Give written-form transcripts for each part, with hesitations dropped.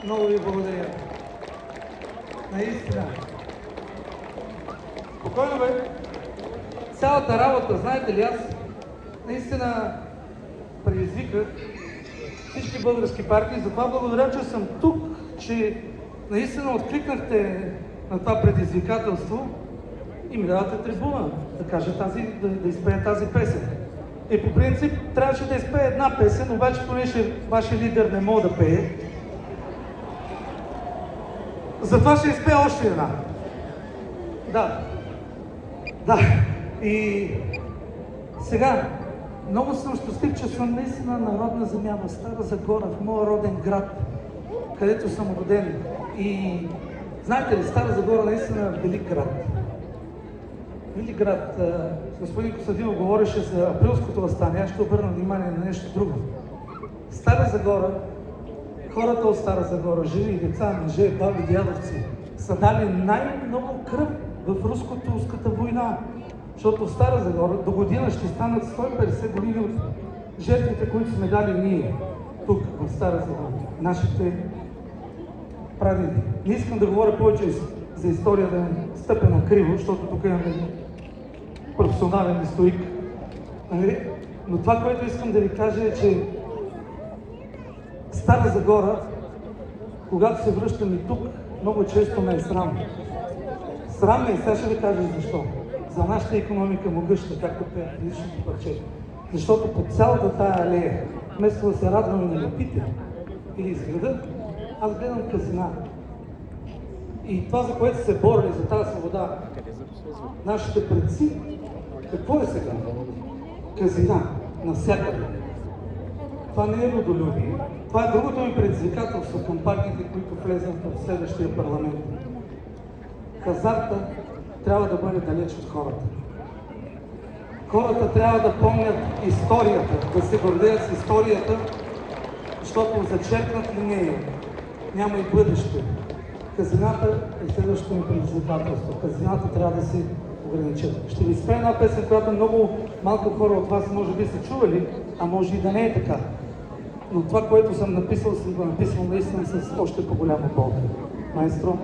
Много ви благодаря. Наистина. Спокойно бе. Цялата работа, знаете ли, аз наистина предизвиках всички български партии, затова благодаря, че съм тук, че наистина откликнахте на това предизвикателство и ми давате трибуна да кажа да изпея тази песен. И по принцип трябваше да изпея една песен, обаче понеже вашия лидер не мога да пее, затова ще изпея още една. Да. Да. И сега, много съм щастлив, че съм наистина на родна земя в Стара Загора, в моя роден град, където съм роден. И знаете ли, Стара Загора наистина е велик град. Велик град. Господин Костадинов говореше за априлското въстание, аз ще обърна внимание на нещо друго. Стара Загора, хората от Стара Загора, жени и деца, мъже, баби, дядовци, са дали най-много кръв в руско-турската война. Защото в Стара Загора до година ще станат 150 години от жертвите, които сме дали ние, тук, в Стара Загора, нашите прадеди. Не искам да говоря повече за история, да не стъпя на криво, защото тук имаме професионален историк. Но това, което искам да ви кажа е, че Стара Загора, когато се връщам и тук, много често ме е срам. Срам ме и сега ще ви кажа защо. За нашата икономика могъща, както пее предишното парче. Защото по цялата тая алея, вместо да се радваме на лепите или изграда, аз гледам казина. И това, за което се борили, за тази свобода, нашите предци, какво е сега? Казина, навсякъде. Това не е родолюбие. Това е другото ми предизвикателство към партиите, които влезнат в следващия парламент. Хазарта трябва да бъде далеч от хората. Хората трябва да помнят историята, да се гордеят с историята, защото зачеркнат ли нея, няма и бъдеще. Казината е следващото ми предизвикателство. Казината трябва да се ограничат. Ще ви спея една песен, която много малко хора от вас може би са чували, а може и да не е така. Но това, което съм написал наистина с още по-голяма болка. Маестро.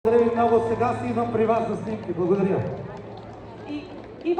Благодаря ви много. Сега си идвам при вас за снимки. Благодаря. И